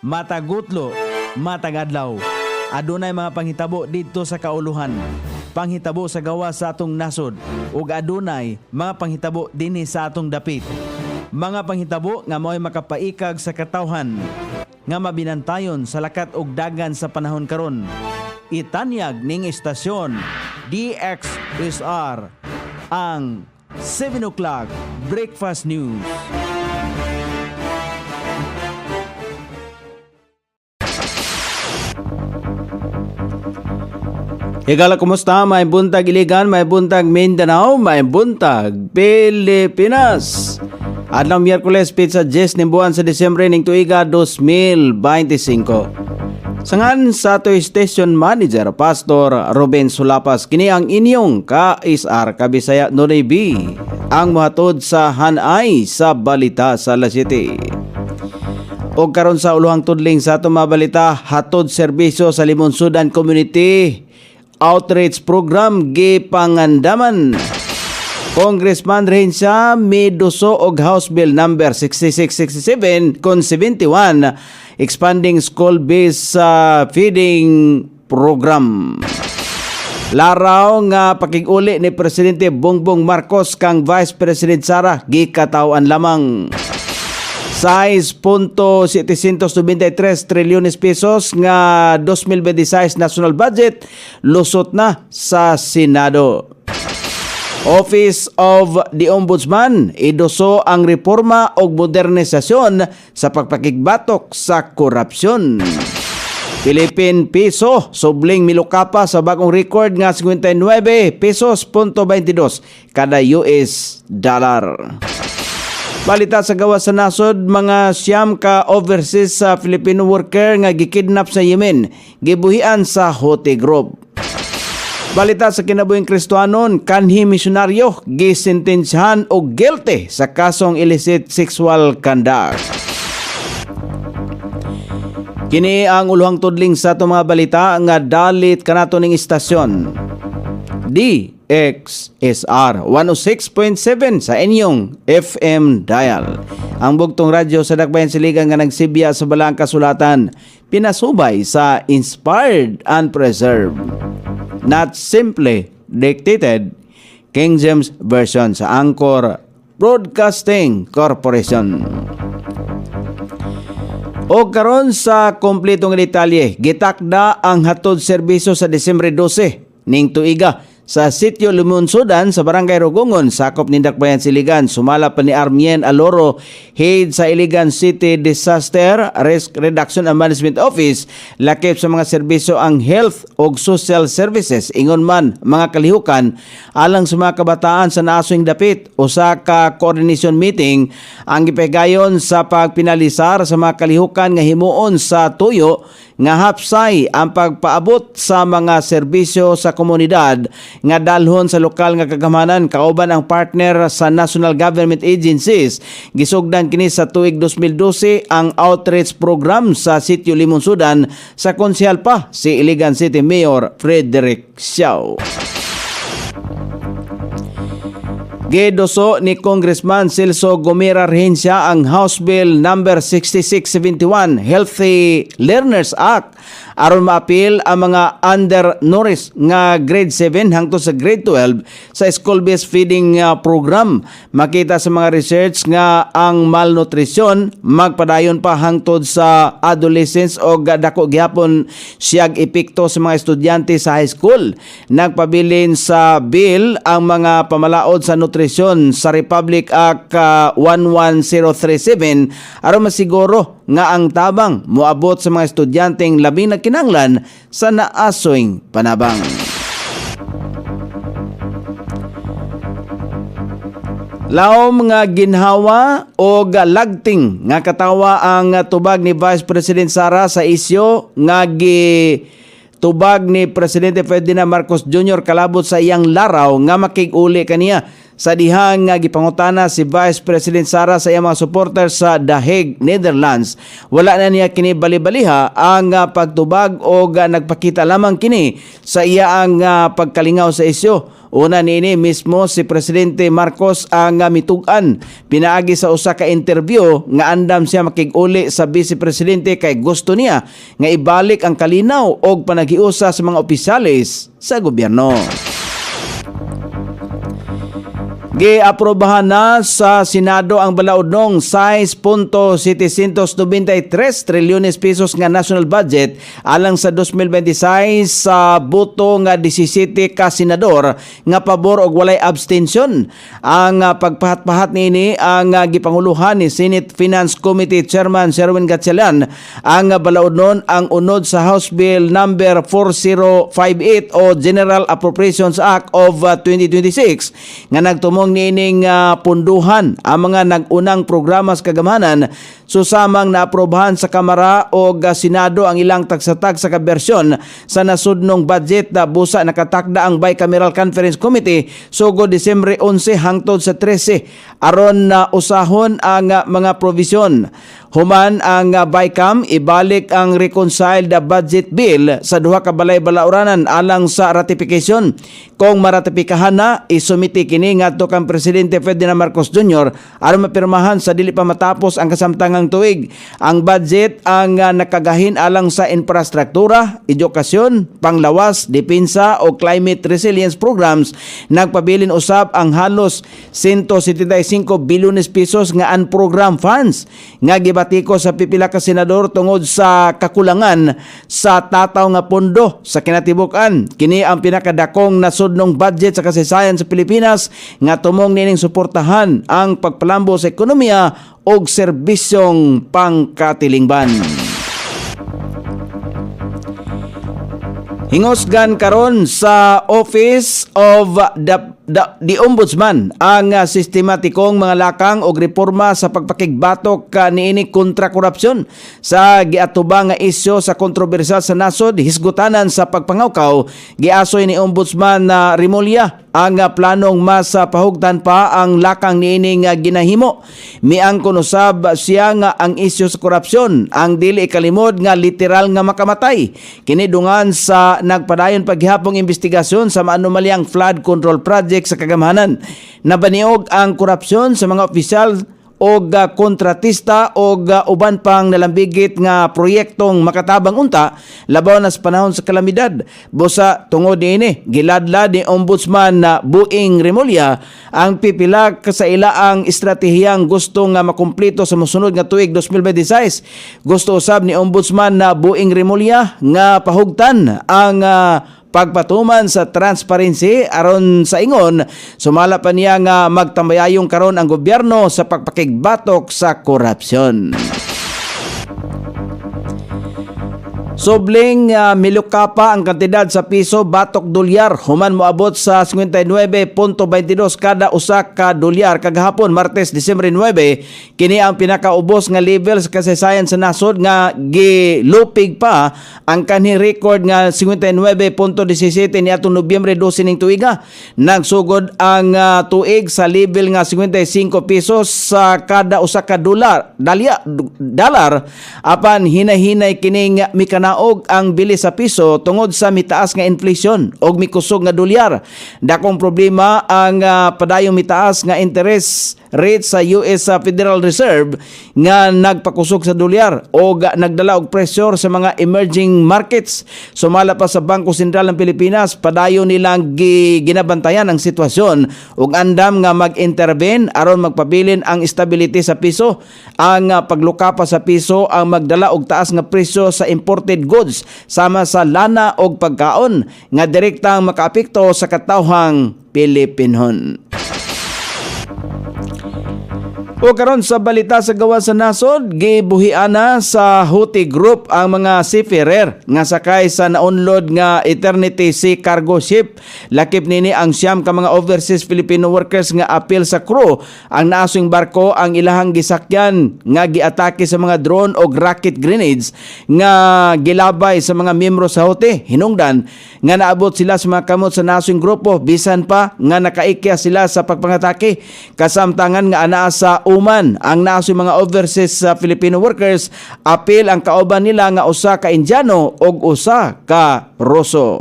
matagutlo, matagadlaw. Adunay mga panghitabo dito sa kauluhan, panghitabo sa gawa sa atong nasod, ug adunay mga panghitabo dinhi sa atong dapit. Mga panghitabo nga mao'y makapaikag sa katawhan, nga mabinantayon sa lakat ug dagan sa panahon karon. Itanyag ning istasyon DXSR ang 7 o'clock Breakfast News. Higala, kumusta? May buntag Iligan, may buntag Mindanao, may buntag Pilipinas. Adlaw Miyerkules, pizza 10 ng buwan sa Disyembre ng tuiga 2025. Sangan sa ato station manager Pastor Ruben Sulapas, kini ang inyong ka-SR Kabisaya Nonoy B, ang muhatod sa hanay sa balita sa La City. O karon sa uluhang tudling sa ato mga balita, hatod serbisyo sa Limonsudan Community Outreach Program gipangandaman. Congressman Rehensya miduso og House Bill number 6667 kon 71 expanding school-based feeding program. Laraw nga pakig-uli ni Presidente Bongbong Marcos kang Vice President Sara gikatawan lamang. 6.793 trilyones pesos nga 2026 national budget lusot na sa Senado. Office of the Ombudsman iduso ang reforma o modernisasyon sa pagpakigbatok sa korupsyon. Philippine Peso subling milukapa sa bagong record nga 59 pesos .22 kada US dollar. Balita sa gawa sa nasod, mga siyam ka overseas sa Filipino worker nga gikidnap sa Yemen, gibuhian sa Houthi group. Balita sa kinabuhing Kristohanon, kanhi misyonaryo gisentensyahan og guilty sa kasong illicit sexual conduct. Kini ang uluhang tudling sa itong mga balita nga dalit kanato ning istasyon DXSR 106.7 sa inyong FM dial. Ang bugtong radyo sa Dakbayan Siligan nga nagsibya sa balaang kasulatan, pinasubay sa inspired and preserved, not simply dictated, King James Version sa Anchor Broadcasting Corporation. O karon sa kompletong detalye, gitakda ang hatod serbisyo sa Disyembre 12 ning tuiga sa Sitio Limonsudan sa Barangay Rogongon, sakop ni Dakbayan Siligan. Sumala pa ni Armien Aloro, head sa Iligan City Disaster Risk Reduction and Management Office, lakip sa mga serbisyo ang health o social services, ingon man mga kalihukan alang sa mga kabataan sa naaswing dapit. Usa ka coordination meeting ang gipegayon sa pagpinalisar sa mga kalihukan nga himuon sa tuyo nga hapsay ang pagpaabot sa mga serbisyo sa komunidad nga dalhon sa lokal nga kagamanan kauban ang partner sa national government agencies. Gisugdan kini sa tuig 2012 ang outreach program sa Sitio Limonsudan sa konsyal pa si Iligan City Mayor Frederick Siao. Gidoso ni Congressman Celso Gomera Rehensya ang House Bill number 6671 Healthy Learners Act aron maapil ang mga undernourished nga grade 7 hangtod sa grade 12 sa school-based feeding program. Makita sa mga research nga ang malnutrition magpadayon pa hangtod sa adolescents o dako gihapon siyag epekto sa mga estudyante sa high school. Nagpabilin sa bill ang mga pamalaod sa nutrisyon sa Republic Act 11037 aron masiguro nga ang tabang moabot sa mga estudyanteng labing nagkinahanglan sa naasoing panabang. Laom nga ginhawa o lagting nga katawa ang tubag ni Vice President Sara sa isyo nga tubag ni Presidente Ferdinand Marcos Jr. kalabot sa iyang laraw nga makig-uli kaniya sa dihang nga gipangutana si Vice President Sara sa iyang mga supporters sa The Hague, Netherlands. Wala na niya kini bali-baliha ang pagtubag o nagpakita lamang kini sa iya ang pagkalingaw sa isyo Una niini mismo si Presidente Marcos ang mitug-an pinaagi sa usa ka interview nga andam siya makig-uli sa Vice Presidente kay gusto niya nga ibalik ang kalinaw og panagiusa sa mga opisyalis sa gobyerno. Giaprobahan na sa Senado ang balaodong 6.793 trilyones pesos nga national budget alang sa 2026 sa boto nga 17 ka senador nga pabor og walay abstention. Ang pagpahat-pahat niini ang gipanguluhan ni Senate Finance Committee Chairman Sherwin Gatchalian. Ang balaodnon ang unod sa House Bill number 4058 o General Appropriations Act of 2026 nga nagtumong nining punduhan ang mga nag-unang programa sa kagamanan susamang naaprobahan sa Kamara o Senado ang ilang tagsatag sa kabersyon sa nasudnong budget na busa nakatakda ang Bicameral Conference Committee sugo Disyembre 11 hangtod sa 13 aron na usahon ang mga provision. Human ang BICAM ibalik ang reconciled budget bill sa duha ka balay-balauranan alang sa ratification. Kung maratipikahan na, isumiti kini ngadto kang Presidente Ferdinand Marcos Jr. aron mapirmahan sa dili pa matapos ang kasamtangang tuig. Ang budget ang nakagahin alang sa infrastruktura, edukasyon, panglawas, depensa o climate resilience programs. Nagpabilin usab ang halos 175 bilyones pesos nga unprogrammed funds nga gibatiko sa pipila ka senador tungod sa kakulangan sa tataw nga pondo sa kinatibukan. Kini ang pinakadakong nasudnong budget sa kasaysayan sa Pilipinas nga tumong nining suportahan ang pagpalambo sa ekonomiya og serbisyong pangkatilingban. Hingosgan karon sa Office of the Ombudsman ang sistematikong mga lakang o reforma sa pagpakigbatok niini kontra korupsyon sa giatubang nga isyu sa kontrobersyal sa nasod hisgutanan sa pagpangawkaw. Giasoy ni Ombudsman Remulla ang planong mas pahugtan pa ang lakang niini nga ginahimo. Miangkon usab siya nga ang isyu sa korupsyon ang dili ikalimod nga literal nga makamatay. Kini dungan sa nagpadayon paghihapong investigasyon sa maanumalyang flood control project sa Kagamanan. Nabaniog ang korupsyon sa mga opisyal o kontratista o uban pang nalambigit nga proyektong makatabang unta labaw na sa panahon sa kalamidad. Busa tungod niini giladlad ni Ombudsman Buing Remulla ang pipila sa ilaang estratehiyang gusto nga makumpleto sa mosunod nga tuig 2026. Gusto usab ni Ombudsman Buing Remulla nga pahugtan ang pagpatuman sa transparency aron sa ingon sumala pa niya nga magtambayayong karon ang gobyerno sa pagpakigbatok sa korupsyon. Sobling milukapa ang kantidad sa piso batok dolyar human moabot sa 59.22 kada usa ka dolyar kagahapon Martes Disyembre 9. Kini ang pinakaubos nga level sa kasaysayan sa nasod nga gilupig pa ang kanhi record nga 59.17 niadtong Nobyembre 12 ning tuiga. Nagsugod ang tuig sa level nga 55 pesos sa kada usa ka dolar apan hinahinay kining mikanaog ang bilis sa piso tungod sa mitaas nga inflation og mikusog nga dolyar. Dakong problema ang padayong mitaas nga interest rate sa US Federal Reserve nga nagpakusog sa dolyar o nagdala og pressure sa mga emerging markets. Sumala pa sa Bangko Sentral ng Pilipinas, padayon nilang ginabantayan ang sitwasyon ug andam nga mag-intervene aron magpabilin ang stability sa piso. Ang pagluka pa sa piso ang magdala og taas nga presyo sa imported goods sama sa lana og pagkaon nga direktang makaapekto sa katawhang Pilipinon. O karon sa balita sa gawas sa nasod, gibuhiana sa Houthi Group ang mga seafarer nga sakay sa naunlod nga Eternity Sea cargo ship. Lakip nini ang siyam ka mga overseas Filipino workers nga apil sa crew ang naaswing barko ang ilahang gisakyan nga giatake sa mga drone o rocket grenades nga gilabay sa mga miyembro sa Houthi. Hinungdan nga naabot sila sa mga kamot sa naswing grupo bisan pa nga nakaikya sila sa pagpangatake. Kasamtangan nga anaa sa uman ang naso mga overseas Filipino workers, apil ang kauban nila nga usa ka Indiano og usa ka Ruso.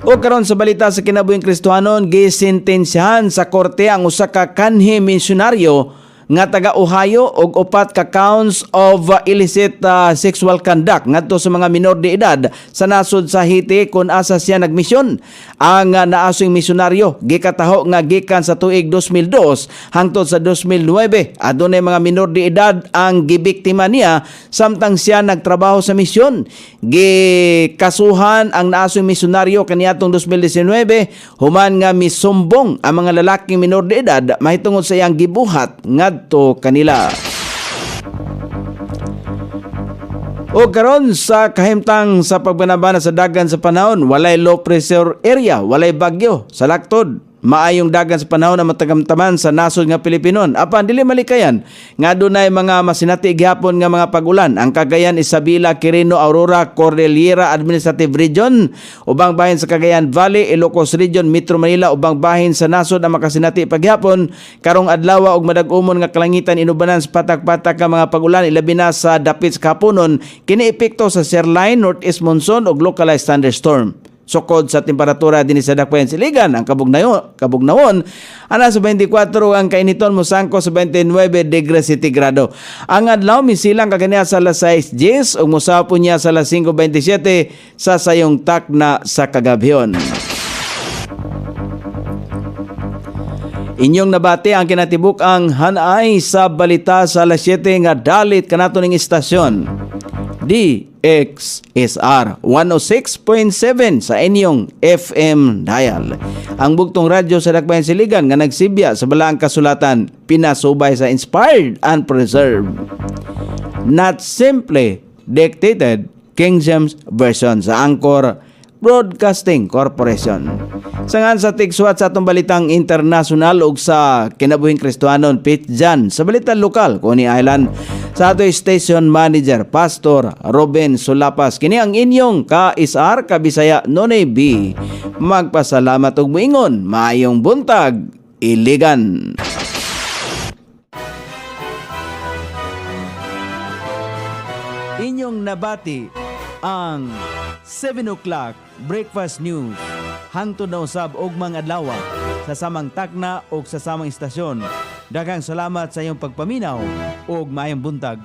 O karon sa balita sa kinabuhing Kristohanon, gisentensyahan sa korte ang usa ka kanhi misyonaryo nga taga Ohio og 4 ka counts of illicit sexual conduct ngadto sa mga minor de edad sa nasod sa Haiti kung asa siya nagmisyon. Ang naasong misyonaryo gikataho nga gikan sa tuig 2002 hangtod sa 2009 adunay mga minor de edad ang gibiktima niya samtang siya nagtrabaho sa misyon. Gikasuhan ang naasong misyonaryo kaniadtong 2019 human nga misumbong ang mga lalaking minor de edad mahitungod sa iyang gibuhat ngadto kanila. O karon sa kahimtang sa pagbanabana sa dagan sa panahon, walay low pressure area, walay bagyo sa laktod. Maayong dagan sa panahon na matagamtaman sa nasod nga Pilipinon. Apan dili malikayan nga dunay mga masinati gihapon nga mga pagulan. Ang Cagayan, Isabela, Quirino, Aurora, Cordillera Administrative Region, ubang bahin sa Cagayan Valley, Ilocos Region, Metro Manila, ubang bahin sa nasod ang makasinati paghapon. Karong adlaw og madag-umon nga kalangitan inubanan sa patak-patak nga mga pagulan ilabi na sa dapit sa kapunon kini epekto sa Sirline, Northeast Monsoon ug localized thunderstorm. Sukod sa temperatura din sa Dakbayan Siligan, ang kabugnawon ana sa 24, ang kainiton mosangko sa 29 degrees centigrado. Ang adlaw misilang kagania sa alas 6:10 ug mosapon niya sa alas 5:27 sa sayong takna sa kagabhion. Inyong nabati ang kinatibuk ang hanay sa balita sa alas 7 nga dalit kanato ning istasyon. DXSR 106.7 sa inyong FM dial. Ang bugtong radyo sa Dakbayan Siligan nga nagsibya sa balaang kasulatan pinasubay sa inspired and preserved. Not simply dictated King James Version sa Anchor Broadcasting Corporation. Sangan sa tigsuat sa atong balitang internasyonal ug sa kinabuhing Kristohanon, Pete Jan sa balitang lokal Coney Island. Sa ato station manager Pastor Ruben Sulapas, kini ang inyong ka-isar kabisaya Nonay B. Magpasalamat ug moingon maayong buntag Iligan. Inyong nabati ang 7 o'clock breakfast news hangtod na usab og mga adlaw sa samang takna o sa samang istasyon. Daghang salamat sa iyong pagpaminaw ug maayong buntag.